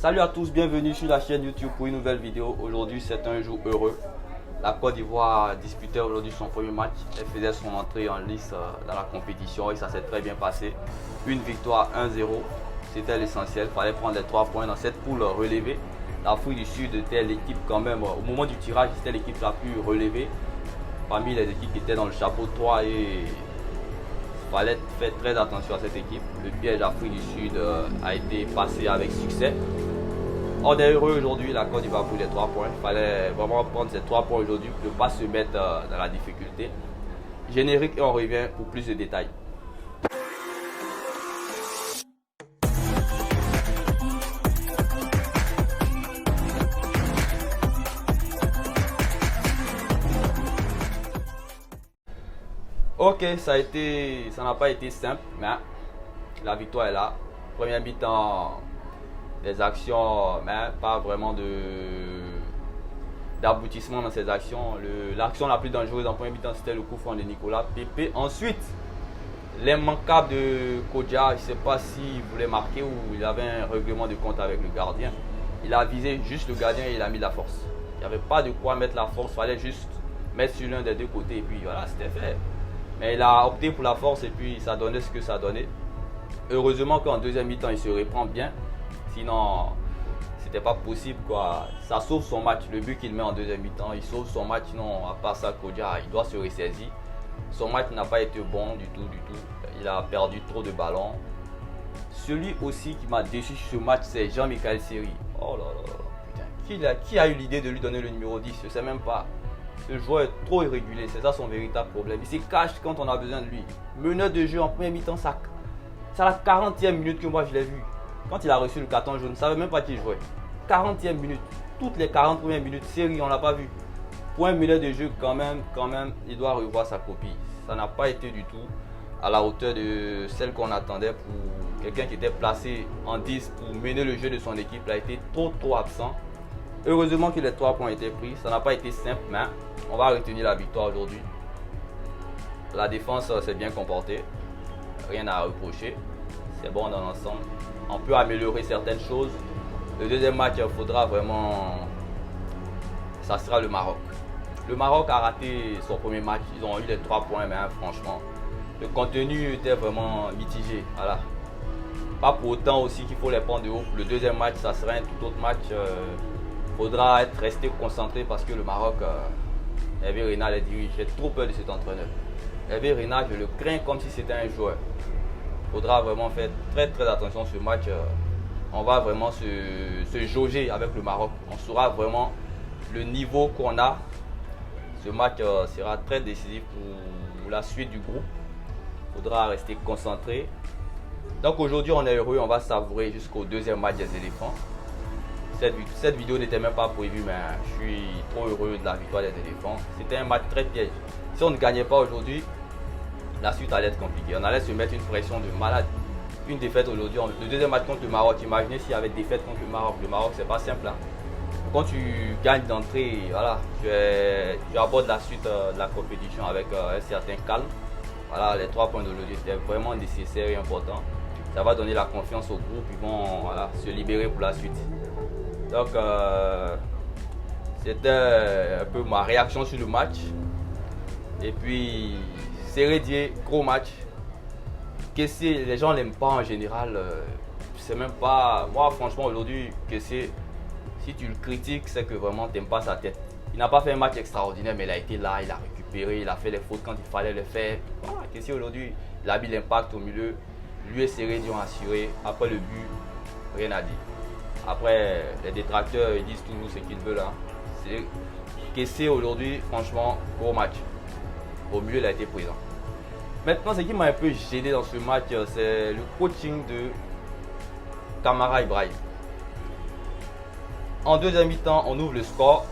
Salut à tous, bienvenue sur la chaîne YouTube pour une nouvelle vidéo. Aujourd'hui c'est un jour heureux. La Côte d'Ivoire disputait aujourd'hui son premier match. Elle faisait son entrée en lice dans la compétition et ça s'est très bien passé. Une victoire 1-0, c'était l'essentiel. Il fallait prendre les 3 points dans cette poule relevée. L'Afrique du Sud était l'équipe quand même, au moment du tirage, c'était l'équipe la plus relevée parmi les équipes qui étaient dans le chapeau 3 et il fallait faire très attention à cette équipe. Le piège d'Afrique du Sud a été passé avec succès. On est heureux aujourd'hui, la Côte d'Ivoire pour les 3 points. Il fallait vraiment prendre ces 3 points aujourd'hui pour ne pas se mettre dans la difficulté. Générique et on revient pour plus de détails. Ok, ça n'a pas été simple, mais la victoire est là. Première mi-temps, des actions, mais pas vraiment d'aboutissement dans ces actions. L'action la plus dangereuse en première mi-temps, c'était le coup franc de Nicolas Pepe. Ensuite, l'immanquable de Kodja, je ne sais pas s'il voulait marquer ou il avait un règlement de compte avec le gardien. Il a visé juste le gardien et il a mis la force. Il n'y avait pas de quoi mettre la force, il fallait juste mettre sur l'un des deux côtés et puis voilà, c'était fait. Mais il a opté pour la force et puis ça donnait ce que ça donnait. Heureusement qu'en deuxième mi-temps, il se reprend bien. Sinon, c'était pas possible quoi. Ça sauve son match. Le but qu'il met en deuxième mi-temps, il sauve son match. Sinon, à part ça, Kodja, il doit se ressaisir. Son match n'a pas été bon du tout. Il a perdu trop de ballons. Celui aussi qui m'a déçu sur ce match, c'est Jean-Michel Seri. Oh là là, putain. Qui a eu l'idée de lui donner le numéro 10? Je sais même pas. Ce joueur est trop irrégulier, c'est ça son véritable problème. Il se cache quand on a besoin de lui. Meneur de jeu en première mi-temps, c'est à la 40e minute que moi je l'ai vu. Quand il a reçu le carton jaune, je ne savais même pas qui jouait. 40e minute, toutes les 40 premières minutes, Seri, on ne l'a pas vu. Pour un meneur de jeu, quand même, il doit revoir sa copie. Ça n'a pas été du tout à la hauteur de celle qu'on attendait pour quelqu'un qui était placé en 10 pour mener le jeu de son équipe. Il a été trop absent. Heureusement que les 3 points ont été pris. Ça n'a pas été simple, mais on va retenir la victoire aujourd'hui. La défense s'est bien comportée. Rien à reprocher. C'est bon dans l'ensemble. On peut améliorer certaines choses. Le deuxième match, il faudra vraiment... Ça sera le Maroc. Le Maroc a raté son premier match. Ils ont eu les 3 points, mais franchement, le contenu était vraiment mitigé. Voilà. Pas pour autant aussi qu'il faut les prendre de haut. Le deuxième match, ça sera un tout autre match. Faudra rester concentré parce que le Maroc, Hervé Renard les dirige. J'ai trop peur de cet entraîneur. Hervé Renard, je le crains comme si c'était un joueur. Faudra vraiment faire très attention ce match. On va vraiment se jauger avec le Maroc. On saura vraiment le niveau qu'on a. Ce match sera très décisif pour la suite du groupe. Faudra rester concentré. Donc aujourd'hui, on est heureux. On va savourer jusqu'au deuxième match des éléphants. Cette vidéo n'était même pas prévue, mais je suis trop heureux de la victoire des éléphants. C'était un match très piège. Si on ne gagnait pas aujourd'hui, la suite allait être compliquée. On allait se mettre une pression de malade. Une défaite aujourd'hui, le deuxième match contre le Maroc. Imaginez s'il y avait défaite contre le Maroc. Le Maroc, c'est pas simple. Hein. Quand tu gagnes d'entrée, voilà, tu abordes la suite de la compétition avec un certain calme. Voilà, les 3 points d'aujourd'hui étaient vraiment nécessaires et importants. Ça va donner la confiance au groupe. Ils vont se libérer pour la suite. Donc, c'était un peu ma réaction sur le match. Et puis, Sérédier, gros match. Kessé, les gens l'aiment pas en général. Je sais même pas. Moi, franchement, aujourd'hui, Kessé, si tu le critiques, c'est que vraiment, tu n'aimes pas sa tête. Il n'a pas fait un match extraordinaire, mais il a été là, il a récupéré, il a fait les fautes quand il fallait les faire. Voilà, Kessé, aujourd'hui, il a mis l'impact au milieu. Lui et Sérédier ont assuré. Après le but, rien à dire. Après, les détracteurs, ils disent toujours ce qu'ils veulent. Hein. Kessé aujourd'hui, franchement, gros match. Au mieux, il a été présent. Maintenant, ce qui m'a un peu gêné dans ce match, c'est le coaching de Kamara Ibrahim. En deuxième mi-temps, on ouvre le score.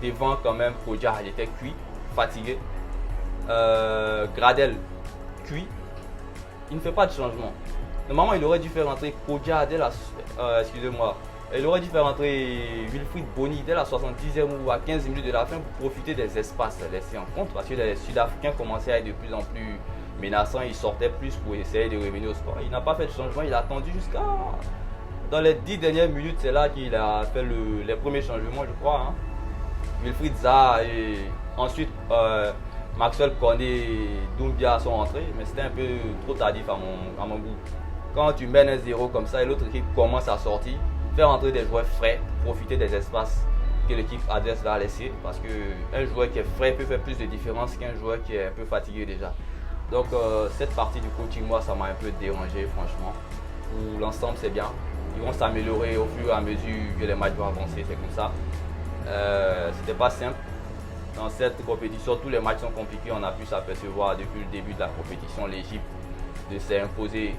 Devant quand même, Kodja, il était cuit, fatigué. Gradel, cuit. Il ne fait pas de changement. Normalement, il aurait dû faire rentrer Kodja dès la... excusez-moi. Il aurait dû faire rentrer Wilfried Bony dès la 70e ou à 15 minutes de la fin pour profiter des espaces laissés en compte. Parce que les Sud-Africains commençaient à être de plus en plus menaçants. Ils sortaient plus pour essayer de revenir au score. Il n'a pas fait de changement. Il a attendu jusqu'à Dans les 10 dernières minutes, c'est là qu'il a fait les premiers changements, je crois. Hein. Wilfried Zaha et ensuite Maxwell Cornet et Doumbia sont rentrés, mais c'était un peu trop tardif à mon goût. Quand tu mènes un 0 comme ça et l'autre équipe commence à sortir, faire entrer des joueurs frais, profiter des espaces que l'équipe adverse va laisser, parce qu'un joueur qui est frais peut faire plus de différence qu'un joueur qui est un peu fatigué déjà. Donc cette partie du coaching, moi ça m'a un peu dérangé franchement. Pour l'ensemble c'est bien, ils vont s'améliorer au fur et à mesure que les matchs vont avancer, c'est comme ça. C'était pas simple. Dans cette compétition, tous les matchs sont compliqués, on a pu s'apercevoir depuis le début de la compétition, l'Égypte ne s'est imposée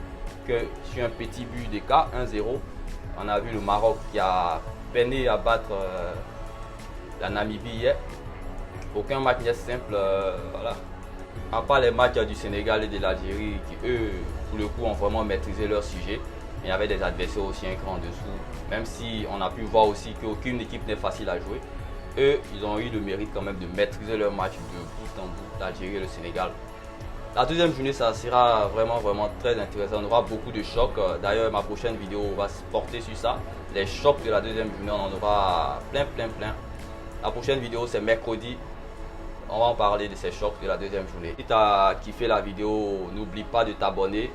que sur un petit but d'écart, 1-0. On a vu le Maroc qui a peiné à battre la Namibie hier. Aucun match n'est simple, voilà. À part les matchs du Sénégal et de l'Algérie qui eux, pour le coup, ont vraiment maîtrisé leur sujet. Il y avait des adversaires aussi un cran en dessous, même si on a pu voir aussi qu'aucune équipe n'est facile à jouer. Eux, ils ont eu le mérite quand même de maîtriser leur match de bout en bout, l'Algérie et le Sénégal. La deuxième journée, ça sera vraiment très intéressant. On aura beaucoup de chocs. D'ailleurs, ma prochaine vidéo va se porter sur ça. Les chocs de la deuxième journée, on en aura plein. La prochaine vidéo, c'est mercredi. On va en parler de ces chocs de la deuxième journée. Si tu as kiffé la vidéo, n'oublie pas de t'abonner.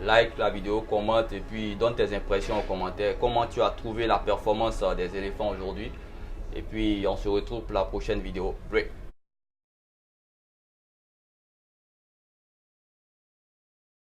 Like la vidéo, commente et puis donne tes impressions en commentaire. Comment tu as trouvé la performance des éléphants aujourd'hui. Et puis on se retrouve pour la prochaine vidéo. Break.